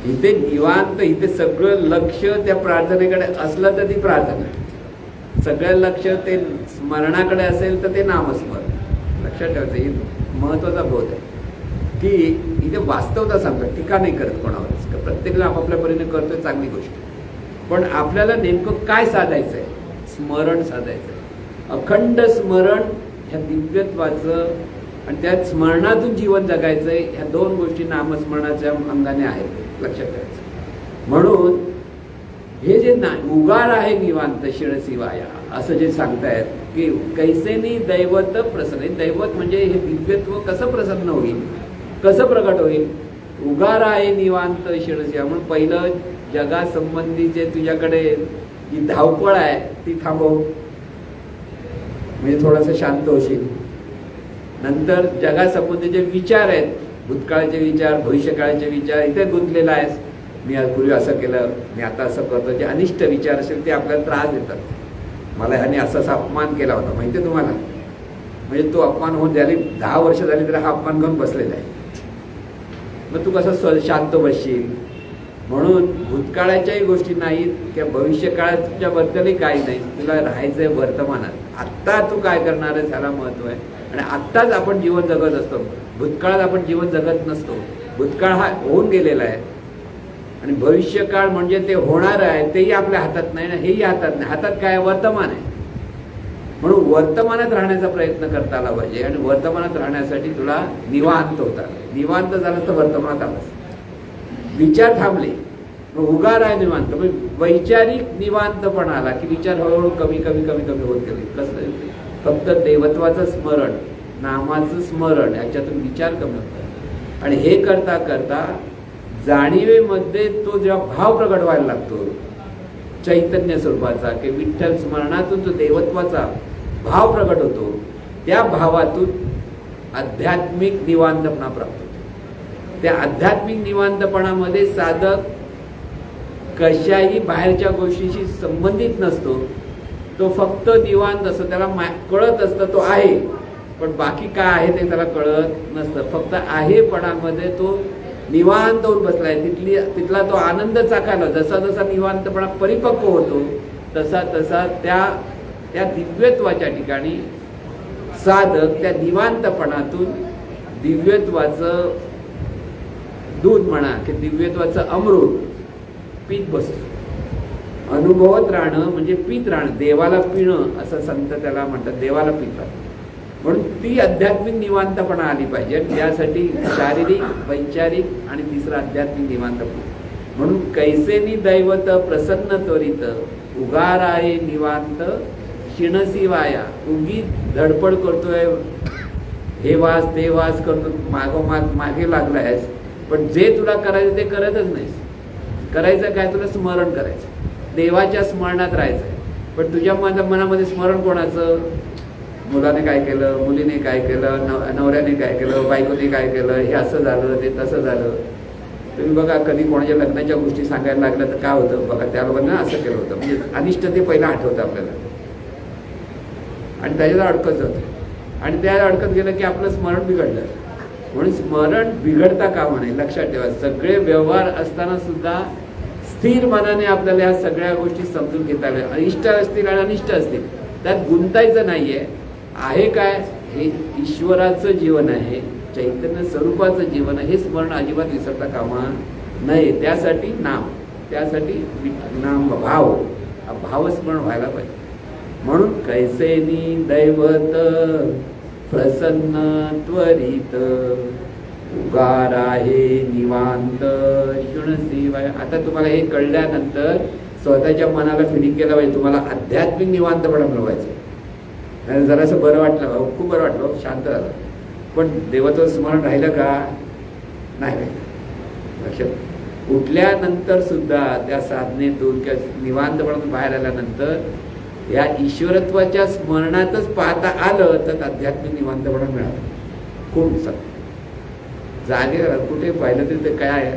[SPEAKER 1] इथे निवांत, इथे सगळं लक्ष त्या प्रार्थनेकडे असलं तर ती प्रार्थना, सगळं लक्ष ते स्मरणाकडे असेल तर ते नामस्मरण. लक्षात ठेवायचं, ही महत्त्वाचा बोध आहे की इथे वास्तवता सांगतो, टीका नाही करत कोणावरच. प्रत्येकाला आपापल्या परीने करतोय, चांगली गोष्ट. पण आपल्याला नेमकं काय साधायचं आहे? स्मरण साधायचं आहे, अखंड स्मरण ह्या दिव्यत्वाचं, आणि त्या स्मरणातून जीवन जगायचं आहे. ह्या 2 गोष्टी नामस्मरणाच्या अंगाने आहेत, लक्षात ठेवायचं. म्हणून हे जे उगार आहे निवांत शिणसिवाया असं जे सांगतायत की कैसेनी दैवत प्रसन्न, दैवत म्हणजे हे दिव्यत्व कसं प्रसन्न होईल, कसं प्रकट होईल. उगार आहे निवांत शिणसिवा, म्हणून पहिलं जगासंबंधीचे तुझ्याकडे जी धावपळ आहे ती थांबव, म्हणजे थोडंसं शांत होशील. नंतर जगासंबंधीचे विचार आहेत, भूतकाळाचे विचार, भविष्यकाळाचे विचार, इथे गुंतलेला आहेस. मी आज पूर्वी असं केलं, मी आता असं करतो, जे अनिष्ट विचार असेल ते आपल्याला त्रास देतात. मला ह्याने असा अपमान केला होता, माहिती आहे तुम्हाला. म्हणजे तो अपमान होऊन झाली 10 वर्ष झाली तरी हा अपमान घेऊन बसलेला आहे. मग तू कसं शांत बसशील. म्हणून भूतकाळाच्याही गोष्टी नाहीत किंवा भविष्यकाळाच्या बद्दलही काही नाही, तुला राहायचंय वर्तमानात. आत्ता तू काय करणार आहे त्याला महत्त्व आहे. आणि आत्ताच आपण जीवन जगत असतो, भूतकाळात आपण जीवन जगत नसतो. भूतकाळ हा होऊन गेलेला आहे आणि भविष्यकाळ म्हणजे ते होणार आहे, तेही आपल्या हातात नाही ना, हेही हातात नाही. हातात काय? वर्तमान आहे. म्हणून वर्तमानात राहण्याचा प्रयत्न करता आला पाहिजे. आणि वर्तमानात राहण्यासाठी तुला निवांत होता, निवांत झालं तर वर्तमानात आलास. विचार थांबले, मग उगार आहे निवांत, मग वैचारिक निवांतपणा आला की विचार हळूहळू कमी कमी कमी कमी होत गेले. कसं? फक्त देवत्वाचं स्मरण, नामाचं स्मरण, याच्यातून विचार कमी होतात. आणि हे करता करता जाणीवेमध्ये तो जेव्हा भाव प्रगट व्हायला लागतो चैतन्य स्वरूपाचा, की विठ्ठल स्मरणातून जो देवत्वाचा भाव प्रगट होतो, त्या भावातून आध्यात्मिक निवांतपणा प्राप्त होतो. त्या आध्यात्मिक निवांतपणामध्ये साधक कशाही बाहेरच्या गोष्टीशी संबंधित नसतो. तो फक्त निवांत असतो, त्याला कळत असतं तो आहे, पण बाकी काय आहे ते त्याला कळत नसतं. फक्त आहेपणामध्ये तो निवांत होऊन बसलाय. तिथला तो आनंद चाकायला, जसा जसा निवांतपणा परिपक्व होतो तसा तसा त्या दिव्यत्वाच्या ठिकाणी साधक त्या निवांतपणातून दिव्यत्वाचं दूध म्हणा की दिव्यत्वाचं अमृत पीत बसतो. अनुभवत राहणं म्हणजे पीत राहणं, देवाला पिणं असं संत त्याला म्हणतात, देवाला पित राहणं. म्हणून ती आध्यात्मिक निवांतपणा आली पाहिजे. त्यासाठी शारीरिक, वैचारिक आणि तिसरं आध्यात्मिक निवांतपणा. म्हणून कैसेनी दैवत प्रसन्न त्वरित, उगार आहे निवांत शिणसिवाया. उगी धडपड करतोय, हे वास ते वास करतो, मागोमाग मागे लागलायस, पण जे तुला करायचं ते करतच नाहीस. करायचं काय, तुला स्मरण करायचं, देवाच्या स्मरणात राहायचं. पण तुझ्या मनामध्ये स्मरण कोणाचं? मुलाने काय केलं, मुलीने काय केलं, नवऱ्याने काय केलं, बायकोने काय केलं, हे असं झालं, ते तसं झालं. तुम्ही बघा, कधी कोणाच्या लग्नाच्या गोष्टी सांगायला लागल्या तर काय होतं बघा, त्या लोकांना असं केलं होतं, म्हणजे अनिष्ट ते पहिलं आठवतं आपल्याला आणि त्याच्यात अडकत जातं. आणि त्या अडकत गेलं की आपलं स्मरण बिघडलं. म्हणून स्मरण बिघडता कामा नये, लक्षात ठेवा. सगळे व्यवहार असताना सुद्धा स्थिर मनाने आपल्याला ह्या सगळ्या गोष्टी समजून घेता हव्या. इष्ट असतील आणि अनिष्ट असतील, त्यात गुंतायचं नाहीये. आहे काय, हे ईश्वराचं जीवन आहे, चैतन्य स्वरूपाचं जीवन आहे. हे स्मरण अजिबात विसरता कामा नये. त्यासाठी नाम, त्यासाठी नाम, भावस्मरण व्हायला पाहिजे. म्हणून कैसेनी दैवत प्रसन्न त्वरित उगार आहे निवांत शुणशिवाय. आता तुम्हाला हे कळल्यानंतर स्वतःच्या मनाला फिलिंग केलं पाहिजे, तुम्हाला आध्यात्मिक निवांतपणा मिळवायचं. जरासं बरं वाटलं, खूप बरं वाटलं, शांत झालं, पण देवाचं स्मरण राहिलं का? नाही. लक्षात, उठल्यानंतर सुद्धा त्या साधनेतून किंवा निवांतपणातून बाहेर आल्यानंतर या ईश्वरत्वाच्या स्मरणातच पाहता आलं तर आध्यात्मिक निवांतपणा मिळालं. खूप जागे कुठे पाहिलं तरी ते काय आहे,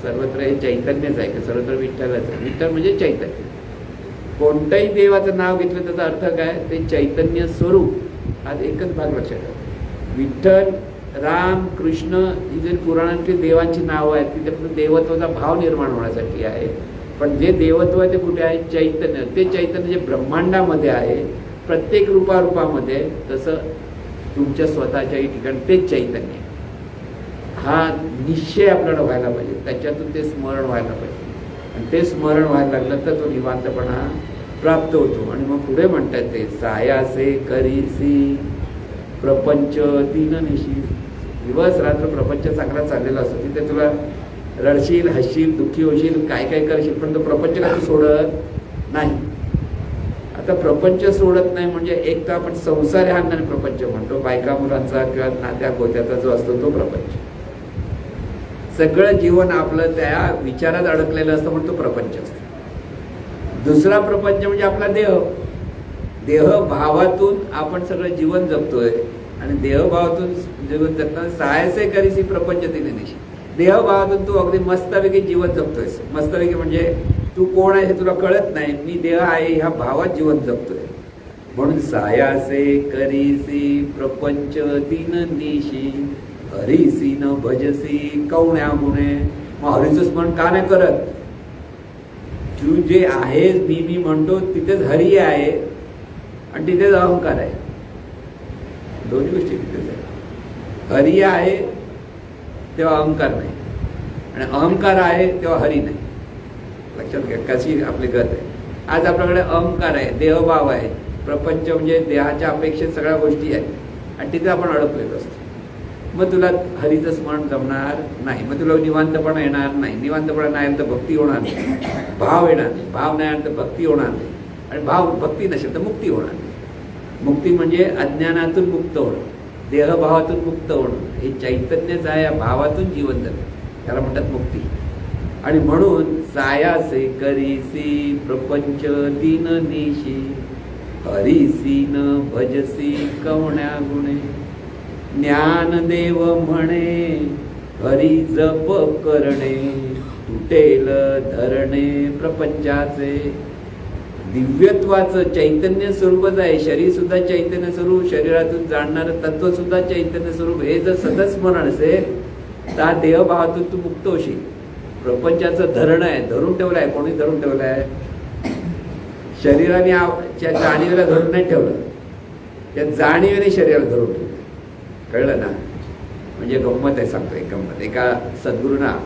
[SPEAKER 1] सर्वत्र हे चैतन्यच आहे का? सर्वत्र विठ्ठलच आहे. विठ्ठल म्हणजे चैतन्य. कोणतंही देवाचं नाव घेतलं त्याचा अर्थ काय? ते चैतन्य स्वरूप. आज एकच भाग लक्षात ठेवा. विठ्ठल, राम, कृष्ण ही जरी पुराणातली देवांची नावं आहेत ती फक्त देवत्वाचा भाव निर्माण होण्यासाठी आहे. पण जे देवत्व आहे ते कुठे आहे? चैतन्य. ते चैतन्य जे ब्रह्मांडामध्ये आहे, प्रत्येक रूपामध्ये, तसं तुमच्या स्वतःच्याही ठिकाणी ते चैतन्य. हा निश्चय आपल्याला व्हायला पाहिजे, त्याच्यातून ते स्मरण व्हायला पाहिजे. आणि ते स्मरण व्हायला लागलं तर तो निवांतपणा प्राप्त होतो. आणि मग पुढे म्हणतात ते सायासे करीसी प्रपंच दीननिशी. दिवस रात्र प्रपंच चांगला चाललेला असतो, तिथे तुला रडशील, हसशील, दुःखी होशील, काय काय करशील, पण तो प्रपंच कधी सोडत नाही. आता प्रपंच सोडत नाही म्हणजे एक तर आपण संसार ह्या अंगाने प्रपंच म्हणतो, बायका मुलांचा किंवा नात्या गोत्याचा जो असतो तो प्रपंच. सगळं जीवन आपलं त्या विचारात अडकलेलं असतं म्हणून तो प्रपंच असतो. दुसरा प्रपंच म्हणजे आपला देह. देहभावातून आपण सगळं जीवन जगतोय आणि देहभावातून जीवन जगताना सायसे करीसी प्रपंच दिनेशी. देहभावातून तू अगदी मस्तपैकी जीवन जगतोयस. मस्तपैकी म्हणजे तू कोण आहे हे तुला कळत नाही, मी देह आहे ह्या भावात जीवन जगतोय. म्हणून सायासे करीसी प्रपंच दिननिशी हरिसी न भजसी कवण्या गुणे. मग हरीचं स्मरण का नाही करत? तू जे आहेस, मी म्हणतो, तिथेच हरी आहे आणि तिथेच अहंकार आहे. दोन्ही गोष्टी तिथेच आहे. हरी आहे तेव्हा अहंकार नाही, आणि अहंकार आहे तेव्हा हरी नाही. लक्षात घ्या कशी आपली गत आहे. आज आपल्याकडे अहंकार आहे, देहभाव आहे, प्रपंच म्हणजे देहाच्या अपेक्षेत सगळ्या गोष्टी आहेत आणि तिथे आपण अडकलेलो असतो. मग तुला हरीचं स्मरण जमणार नाही, मग तुला निवांतपणा येणार नाही. निवांतपणा नाही तर भक्ती होणार नाही, भाव येणार नाही, भाव नाही तर भक्ती होणार नाही, आणि भक्ती नसेल तर मुक्ती होणार नाही. मुक्ती म्हणजे अज्ञानातून मुक्त होणं, देहभावातून मुक्त होणं. हे चैतन्यच आहे, या भावातून जीवन जगणं, त्याला म्हणतात मुक्ती. आणि म्हणून सायासे करीसी प्रपंच दीननिशी हरिसी न भजसी कवण्या गुणे. ज्ञानदेव म्हणे हरी जप करणे तुटेल धरणे प्रपंचाचे. दिव्यत्वाचं चैतन्य स्वरूपच आहे. शरीर सुद्धा चैतन्य स्वरूप, शरीरातून जाणणारं तत्व सुद्धा चैतन्य स्वरूप. हे जर सतत स्मरण असेल तर देहभावातून तू मुक्त होशील. प्रपंचाचं धरण आहे, धरून ठेवलं आहे. कोणी धरून ठेवलं आहे? शरीराने जाणीवेला धरून नाही ठेवलं, त्या जाणीवेने शरीराला धरून ठेवलं. कळलं ना? म्हणजे गंमत आहे, सांगतो एक गंमत. एका सद्गुरूंना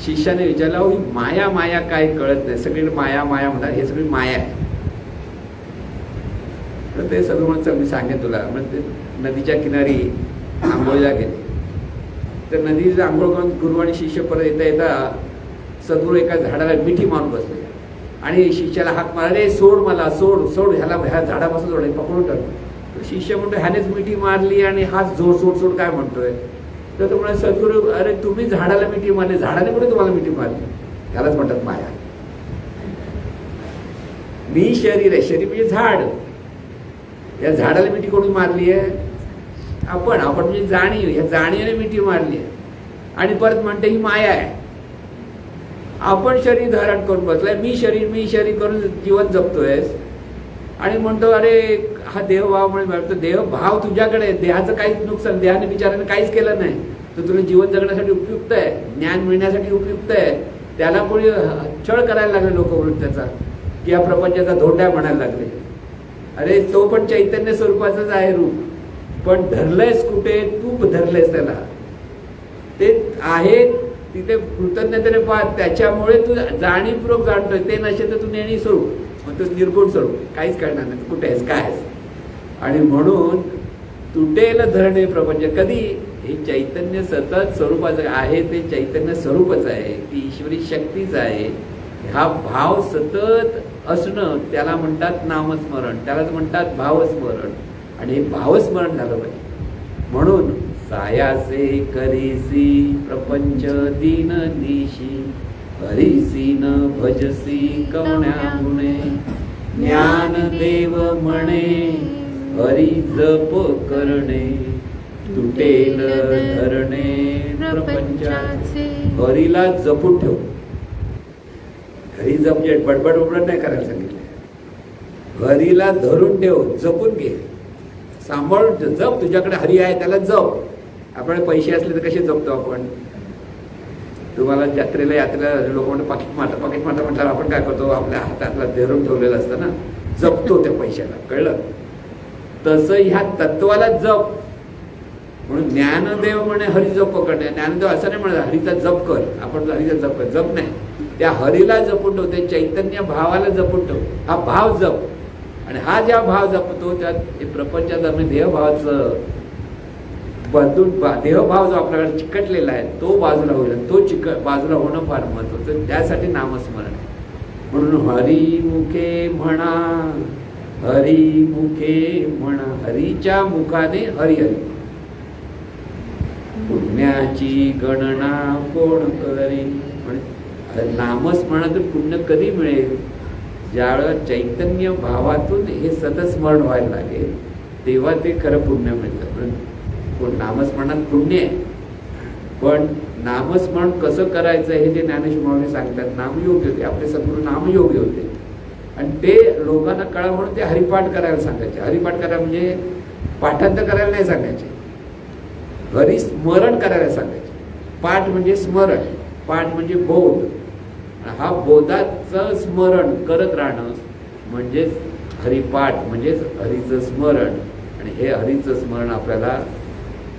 [SPEAKER 1] शिष्याने विचारलं, ही माया माया काय कळत नाही, सगळीकडे माया माया म्हणतात, हे सगळी माया आहे. तर ते सद्गुरूंचं मी सांगेन तुला. म्हणजे नदीच्या किनारी आंघोळीला गेले, तर नदीला आंघोळ करून गुरु आणि शिष्य परत येता येता सद्गुरू एका झाडाला मिठी मारून बसले आणि शिष्याला हाक मारला, रे सोड मला, सोड सोड, ह्या झाडापासून सोड, पकडून टाकलं. शिष्य म्हणतो ह्यानेच मिठी मारली आणि हाच जोड सोड सोड काय म्हणतोय. तर तो म्हणा सद्गुरू अरे तुम्ही झाडाला मिठी मारली, झाडाने कुठे तुम्हाला मिठी मारली? त्यालाच म्हणतात माया. मी शरीर आहे, शरीर म्हणजे झाड. या झाडाला मिठी कोणी मारली आहे? आपण म्हणजे जाणीव, ह्या जाणीवने मिठी मारली आहे. आणि परत म्हणते ही माया आहे. आपण शरीर धारण करून बसलाय, मी शरीर करून जीवन जगतोयस आणि म्हणतो अरे हा देहभाव म्हणतो. देहभाव तुझ्याकडे आहे, देहाचं काहीच नुकसान, देहाने विचाराने काहीच केलं नाही. तर तुला जीवन जगण्यासाठी उपयुक्त आहे, ज्ञान मिळण्यासाठी उपयुक्त आहे. त्याला कोणी छळ करायला लागले लोक म्हणून त्याचा, की या प्रपंचाचा धोंडा म्हणायला लागले. अरे तो पण चैतन्य स्वरूपाचंच आहे रूप, पण धरलंयस कुठे? तू धरलंयस त्याला. ते आहे तिथे कृतज्ञतेने पाहत, त्याच्यामुळे तू जाणीवपूर्वक जाणतोय. ते नसेल तर तू नेणी स्वरूप, मग तू निर्गुण स्वरूप, काहीच कळणार नाही कुठे आहेस काय आहेस. आणि म्हणून तुटेल धरणे प्रपंच कधी? हे चैतन्य सतत स्वरूपाचं आहे, ते चैतन्य स्वरूपच आहे, ती ईश्वरी शक्तीच आहे. हा भाव सतत असणं त्याला म्हणतात नामस्मरण, त्यालाच म्हणतात भावस्मरण. आणि हे भावस्मरण झालं पाहिजे. म्हणून सायासे करीसी प्रपंच दीन दिशी, हरिसी न भजसी कवण्या गुणे, ज्ञान देव म्हणे हरी जप करणे, तुटेल धरणे प्रपंचाचे. हरीला जपून ठेव. हरी जप बडबड उबड नाही करायला सांगितलं. हरीला धरून ठेव, जपून घे, सांभाळून जप. तुझ्याकडे हरी आहे त्याला जप. आपल्याकडे पैसे असले तर कसे जपतो आपण? तुम्हाला यात्रेला लोक म्हणतात पाकिट मारता म्हटल्यावर आपण काय करतो? आपल्या हातातला धरून ठेवलेलं असतं ना, जपतो त्या पैशाला. कळलं? तसं ह्या तत्वाला जप. म्हणून ज्ञानदेव म्हणे हरी जप करणे. ज्ञानदेव असं नाही म्हणत हरीचा जप कर, आपण हरीचा जप कर. जप नाही, त्या हरीला जपून ठेव, त्या चैतन्य भावाला जपून ठेव. हा भाव जप. आणि हा ज्या भाव जपतो त्यात प्रपंचाचा देहभावाचं बदलून, देहभाव जो आपल्याकडे चिकटलेला आहे तो बाजूला होईल. तो बाजूला होणं फार महत्वाचं. त्यासाठी नामस्मरण आहे. म्हणून हरिमुखे म्हणा, हरिमुखे म्हणा, हरीच्या मुखाने हरिहरी. पुण्याची गणना कोण करे? नामस्मरणातून पुण्य कधी मिळेल? ज्यावेळेला चैतन्य भावातून हे सतत स्मरण व्हायला लागेल तेव्हा ते खरं पुण्य मिळतं. पण नामस्मरणात पुण्य आहे, पण नामस्मरण कसं करायचं हे ते ज्ञानेश्वर माऊली सांगतात. नामयोग होते, आपले सद्गुरू नामयोगी होते. आणि ते लोकांना कळा म्हणून ते हरिपाठ करायला सांगायचे. हरिपाठ करा म्हणजे पाठांतर करायला नाही सांगायचे, हरिस्मरण करायला सांगायचे. पाठ म्हणजे स्मरण, पाठ म्हणजे बोध. हा बोधाचं स्मरण करत राहणं म्हणजेच हरिपाठ, म्हणजेच हरीचं स्मरण. आणि हे हरीचं स्मरण आपल्याला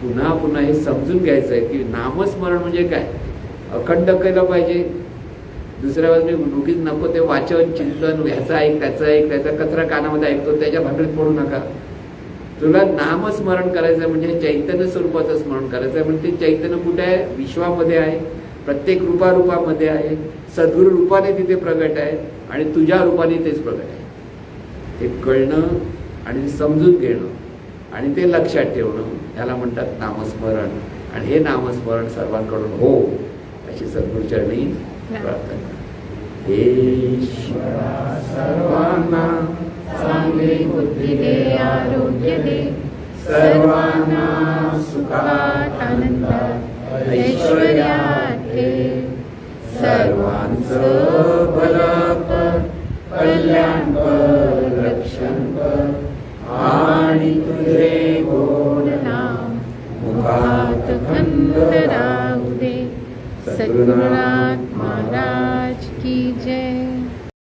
[SPEAKER 1] पुन्हा पुन्हा हे समजून घ्यायचं आहे की नामस्मरण म्हणजे काय? अखंड केलं पाहिजे. दुसऱ्या बाजूने उगीच नको ते वाचन चिंतन, ह्याचं ऐक त्याचा कचरा कानामध्ये ऐकतो त्याच्या भांडणीत पडू नका. तुला नामस्मरण करायचं म्हणजे चैतन्य स्वरूपाचं स्मरण करायचं. म्हणजे ते चैतन्य कुठे आहे? विश्वामध्ये आहे, प्रत्येक रूपामध्ये आहे. सद्गुरू रूपाने तिथे प्रगट आहे आणि तुझ्या रूपाने तेच प्रगट आहे. हे कळणं आणि समजून घेणं आणि ते लक्षात ठेवणं याला म्हणतात नामस्मरण. आणि हे नामस्मरण सर्वांकडून हो अशी सद्गुरूचरणी प्रार्थना. हे ईश्वरा सर्वांना
[SPEAKER 2] चांगली बुद्धी दे, आरोग्य दे,
[SPEAKER 1] सर्वांना
[SPEAKER 2] सुखात आनंदात ऐश्वर्यात ठेव.
[SPEAKER 1] सर्वांचं भलं कर, कल्याण कर, रक्षण कर आणि तुझे गोड नाम मुखात
[SPEAKER 2] खंड राहू दे. सद्गुरुनाथ महाराज की जय.